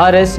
RS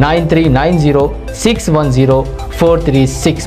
9390610436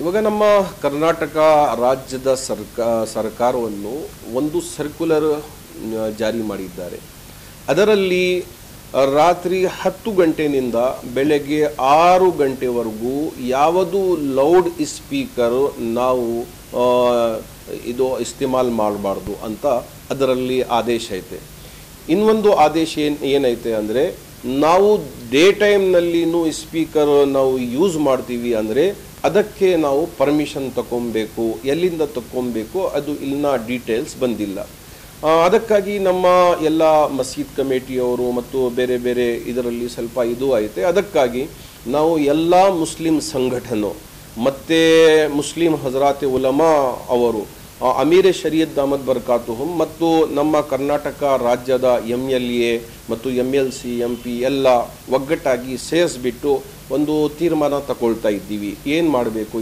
ಇವಾಗ ನಮ್ಮ ಕರ್ನಾಟಕ ರಾಜ್ಯದ ಸರ್ಕಾರವನ್ನು ಒಂದು ಸರ್ಕ್ಯುಲರ್ ಜಾರಿ ಮಾಡಿದ್ದಾರೆ. ಅದರಲ್ಲಿ ರಾತ್ರಿ 10 ಗಂಟೆನಿಂದ ಬೆಳಗ್ಗೆ 6 ಗಂಟೆವರೆಗೂ ಯಾವುದು ಲೌಡ್ ಸ್ಪೀಕರ್ ನಾವು ಇದು ಇಸ್ತೆಮಾಲ್ ಮಾಡಬಾರ್ದು ಅಂತ ಅದರಲ್ಲಿ ಆದೇಶ ಐತೆ. ಇನ್ನೊಂದು ಆದೇಶ ಏನೈತೆ ಅಂದರೆ, ನಾವು ಡೇ ಟೈಮ್ನಲ್ಲಿನೂ ಸ್ಪೀಕರ್ ನಾವು ಯೂಸ್ ಮಾಡ್ತೀವಿ ಅಂದರೆ ಅದಕ್ಕೆ ನಾವು ಪರ್ಮಿಷನ್ ತಗೊಬೇಕು. ಎಲ್ಲಿಂದ ತಗೊಬೇಕು ಅದು ಇಲ್ಲಿನ ಡೀಟೇಲ್ಸ್ ಬಂದಿಲ್ಲ. ಅದಕ್ಕಾಗಿ ನಮ್ಮ ಎಲ್ಲ ಮಸೀದ್ ಕಮಿಟಿಯವರು ಮತ್ತು ಬೇರೆ ಬೇರೆ ಇದರಲ್ಲಿ ಸ್ವಲ್ಪ ಇದು ಐತೆ. ಅದಕ್ಕಾಗಿ ನಾವು ಎಲ್ಲ ಮುಸ್ಲಿಂ ಸಂಘಟನೆ ಮತ್ತು ಮುಸ್ಲಿಂ ಹಜರಾತ್ ಉಲಮಾ ಅವರು, ಅಮೀರ್ ಶರೀಯತ್ ದಾಮತ್ ಬರ್ಕಾತುಹುಂ ಮತ್ತು ನಮ್ಮ ಕರ್ನಾಟಕ ರಾಜ್ಯದ MLA ಮತ್ತು MLC MP ಎಲ್ಲ ಒಗ್ಗಟ್ಟಾಗಿ ಸೇರಿಸ್ಬಿಟ್ಟು ಒಂದು ತೀರ್ಮಾನ ತಗೊಳ್ತಾ ಇದ್ದೀವಿ. ಏನು ಮಾಡಬೇಕು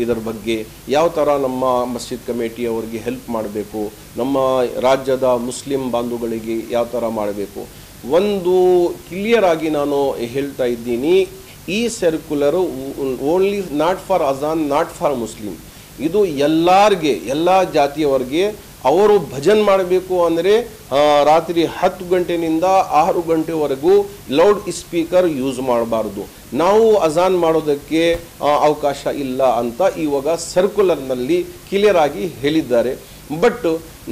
ಇದರ ಬಗ್ಗೆ, ಯಾವ ಥರ ನಮ್ಮ ಮಸ್ಜಿದ್ ಕಮಿಟಿ ಅವರಿಗೆ ಹೆಲ್ಪ್ ಮಾಡಬೇಕು, ನಮ್ಮ ರಾಜ್ಯದ ಮುಸ್ಲಿಂ ಬಾಂಧವಗಳಿಗೆ ಯಾವ ಥರ ಮಾಡಬೇಕು. ಒಂದು ಕ್ಲಿಯರ್ ಆಗಿ ನಾನು ಹೇಳ್ತಾ ಇದ್ದೀನಿ, ಈ circular only not for azaan, not for Muslim. ಇದು ಎಲ್ಲರಿಗೆ, ಎಲ್ಲ ಜಾತಿಯವರಿಗೆ ಅವರು ಭಜನ್ ಮಾಡಬೇಕು ಅಂದರೆ ರಾತ್ರಿ 10 ಗಂಟೆನಿಂದ 6 ಗಂಟೆವರೆಗೂ ಲೌಡ್ ಸ್ಪೀಕರ್ ಯೂಸ್ ಮಾಡಬಾರ್ದು. ನಾವು ಅಜಾನ್ ಮಾಡೋದಕ್ಕೆ ಅವಕಾಶ ಇಲ್ಲ ಅಂತ ಇವಾಗ ಸರ್ಕ್ಯುಲರ್ನಲ್ಲಿ ಕ್ಲಿಯರ್ ಆಗಿ ಹೇಳಿದ್ದಾರೆ. ಬಟ್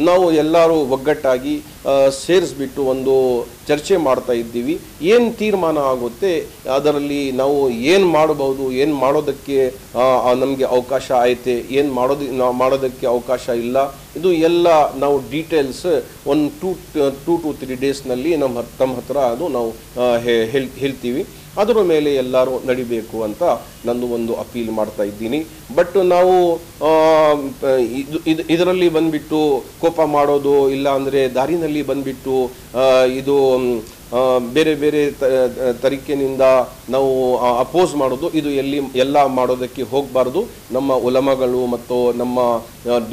ನಾವು ಎಲ್ಲರೂ ಒಗ್ಗಟ್ಟಾಗಿ ಸೇರಿಸ್ಬಿಟ್ಟು ಒಂದು ಚರ್ಚೆ ಮಾಡ್ತಾ ಇದ್ದೀವಿ. ಏನು ತೀರ್ಮಾನ ಆಗುತ್ತೆ ಅದರಲ್ಲಿ ನಾವು ಏನು ಮಾಡಬಹುದು, ಏನು ಮಾಡೋದಕ್ಕೆ ನಮಗೆ ಅವಕಾಶ ಐತೆ, ಏನು ಮಾಡೋದಕ್ಕೆ ಅವಕಾಶ ಇಲ್ಲ, ಇದು ಎಲ್ಲ ನಾವು ಡೀಟೇಲ್ಸ್ ಒಂದು 2 to 3 ಡೇಸ್ನಲ್ಲಿ ತಮ್ಮ ಹತ್ರ ಅದು ನಾವು ಹೇಳ್ತೀವಿ. ಅದರ ಮೇಲೆ ಎಲ್ಲರೂ ನಡಿಬೇಕು ಅಂತ ನಾನು ಒಂದು ಅಪೀಲ್ ಮಾಡ್ತಾ ಇದ್ದೀನಿ. ಬಟ್ ನಾವು ಇದರಲ್ಲಿ ಬಂದ್ಬಿಟ್ಟು ಕೋಪ ಮಾಡೋದು ಇಲ್ಲ ಅಂದರೆ ದಾರಿನಲ್ಲಿ ಬಂದ್ಬಿಟ್ಟು ಇದು ಬೇರೆ ಬೇರೆ ತರೀಕೆನಿಂದ ನಾವು ಅಪೋಸ್ ಮಾಡೋದು, ಇದು ಎಲ್ಲ ಮಾಡೋದಕ್ಕೆ ಹೋಗಬಾರ್ದು. ನಮ್ಮ ಉಲಮಾಗಳು ಮತ್ತು ನಮ್ಮ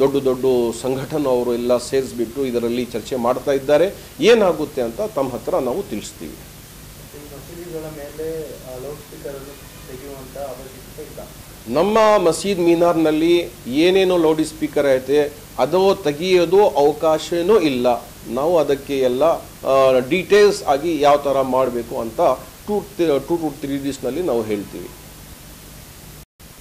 ದೊಡ್ಡ ದೊಡ್ಡ ಸಂಘಟನೆಯವರು ಎಲ್ಲ ಸೇರಿಸ್ಬಿಟ್ಟು ಇದರಲ್ಲಿ ಚರ್ಚೆ ಮಾಡ್ತಾ ಇದ್ದಾರೆ. ಏನಾಗುತ್ತೆ ಅಂತ ತಮ್ಮ ಹತ್ರ ನಾವು ತಿಳಿಸ್ತೀವಿ. ನಮ್ಮ ಮಸೀದ್ ಮೀನಾರ್ನಲ್ಲಿ ಏನೇನೋ ಲೌಡ್ ಸ್ಪೀಕರ್ ಐತೆ ಅದು ತೆಗಿಯೋದು ಅವಕಾಶನೂ ಇಲ್ಲ. ನಾವು ಅದಕ್ಕೆ ಎಲ್ಲ ಡೀಟೇಲ್ಸ್ ಆಗಿ ಯಾವ ಥರ ಮಾಡಬೇಕು ಅಂತ 2 to 3 ಡೇಸ್ನಲ್ಲಿ ನಾವು ಹೇಳ್ತೀವಿ.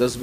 10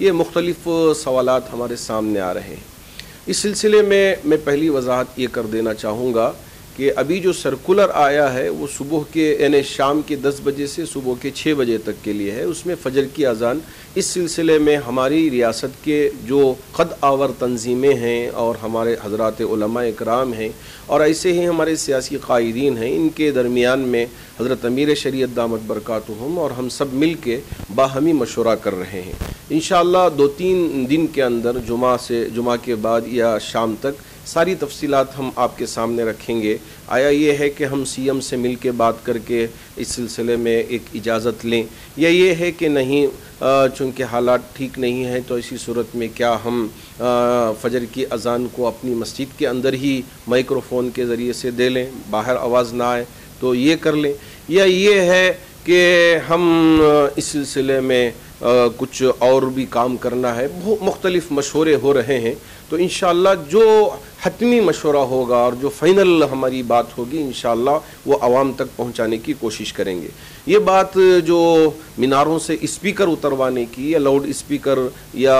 یہ مختلف سوالات ہمارے سامنے آ رہے ہیں۔ اس سلسلے میں پہلی وضاحت یہ کر دینا چاہوں گا کہ ابھی جو سرکولر آیا ہے وہ صبح کے یعنی شام کے 10 بجے سے صبح کے 6 بجے تک کے لیے ہے۔ اس میں فجر کی اذان اس سلسلے میں ہماری ریاست کے جو قد آور تنظیمیں ہیں اور ہمارے حضرات علماء اکرام ہیں اور ایسے ہی ہمارے سیاسی قائدین ہیں، ان کے درمیان میں حضرت امیر شریعت دامت برکاتہم اور ہم سب مل کے باہمی مشورہ کر رہے ہیں۔ انشاءاللہ 2-3 دن کے اندر جمعہ کے بعد یا شام تک ساری تفصیلات ہم آپ کے سامنے رکھیں گے۔ آیا یہ ہے کہ ہم سی ایم سے مل کے بات کر کے اس سلسلے میں ایک اجازت لیں، یا یہ ہے کہ نہیں چونکہ حالات ٹھیک نہیں ہیں تو اسی صورت میں کیا ہم فجر کی اذان کو اپنی مسجد کے اندر ہی مائکروفون کے ذریعے سے دے لیں، باہر آواز نہ آئے تو یہ کر لیں، یا یہ ہے کہ ہم اس سلسلے میں کچھ اور بھی کام کرنا ہے۔ مختلف مشورے ہو رہے ہیں، تو انشاءاللہ جو حتمی مشورہ ہوگا اور جو فائنل ہماری بات ہوگی انشاءاللہ وہ عوام تک پہنچانے کی کوشش کریں گے۔ یہ بات جو میناروں سے اسپیکر اتروانے کی یا لاؤڈ اسپیکر یا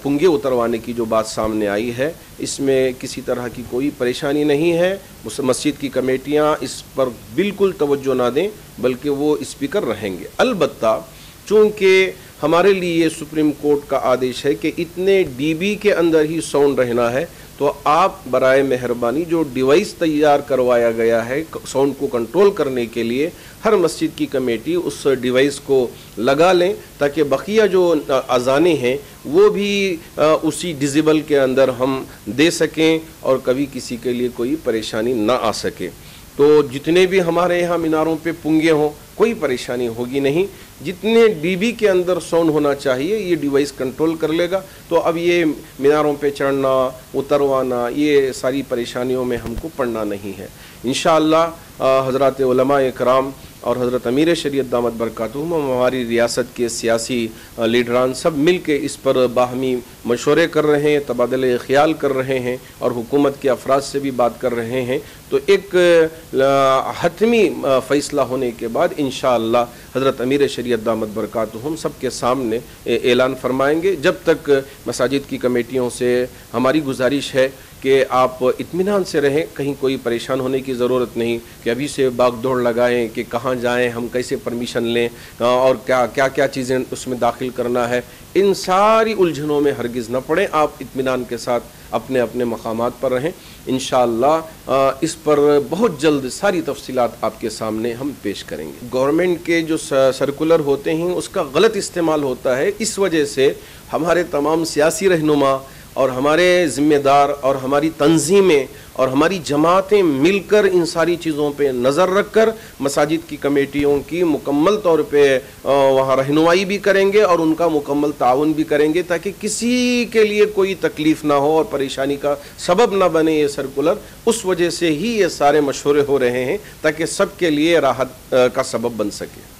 پنگے اتروانے کی جو بات سامنے آئی ہے، اس میں کسی طرح کی کوئی پریشانی نہیں ہے۔ مسجد کی کمیٹیاں اس پر بالکل توجہ نہ دیں، بلکہ وہ اسپیکر رہیں گے۔ البتہ چونکہ ہمارے لیے سپریم کورٹ کا آدیش ہے کہ اتنے ڈی بی کے اندر ہی ساؤنڈ رہنا ہے، تو آپ برائے مہربانی جو ڈیوائس تیار کروایا گیا ہے ساؤنڈ کو کنٹرول کرنے کے لیے، ہر مسجد کی کمیٹی اس ڈیوائس کو لگا لیں تاکہ بقیہ جو اذانیں ہیں وہ بھی اسی ڈیزیبل کے اندر ہم دے سکیں اور کبھی کسی کے لیے کوئی پریشانی نہ آ سکے۔ تو جتنے بھی ہمارے یہاں میناروں پہ پنگے ہوں کوئی پریشانی ہوگی نہیں، جتنے ڈی بی کے اندر ساؤنڈ ہونا چاہیے یہ ڈیوائس کنٹرول کر لے گا۔ تو اب یہ میناروں پہ چڑھنا اتروانا یہ ساری پریشانیوں میں ہم کو پڑنا نہیں ہے۔ انشاءاللہ حضرات علماء اکرام اور حضرت امیر شریعت دامت برکاتہم ہماری ریاست کے سیاسی لیڈران سب مل کے اس پر باہمی مشورے کر رہے ہیں، تبادلہ خیال کر رہے ہیں اور حکومت کے افراد سے بھی بات کر رہے ہیں۔ تو ایک حتمی فیصلہ ہونے کے بعد انشاءاللہ حضرت امیر شریعت دامت برکاتہم سب کے سامنے اعلان فرمائیں گے۔ جب تک مساجد کی کمیٹیوں سے ہماری گزارش ہے کہ آپ اطمینان سے رہیں، کہیں کوئی پریشان ہونے کی ضرورت نہیں کہ ابھی سے باغ دوڑ لگائیں کہ کہاں جائیں، ہم کیسے پرمیشن لیں اور کیا چیزیں اس میں داخل کرنا ہے، ان ساری الجھنوں میں ہرگز نہ پڑیں۔ آپ اطمینان کے ساتھ اپنے اپنے مقامات پر رہیں۔ انشاءاللہ اس پر بہت جلد ساری تفصیلات آپ کے سامنے ہم پیش کریں گے۔ گورنمنٹ کے جو سرکولر ہوتے ہیں اس کا غلط استعمال ہوتا ہے، اس وجہ سے ہمارے تمام سیاسی رہنما اور ہمارے ذمہ دار اور ہماری تنظیمیں اور ہماری جماعتیں مل کر ان ساری چیزوں پہ نظر رکھ کر مساجد کی کمیٹیوں کی مکمل طور پہ وہاں رہنمائی بھی کریں گے اور ان کا مکمل تعاون بھی کریں گے تاکہ کسی کے لیے کوئی تکلیف نہ ہو اور پریشانی کا سبب نہ بنے یہ سرکولر۔ اس وجہ سے ہی یہ سارے مشورے ہو رہے ہیں تاکہ سب کے لیے راحت کا سبب بن سکے۔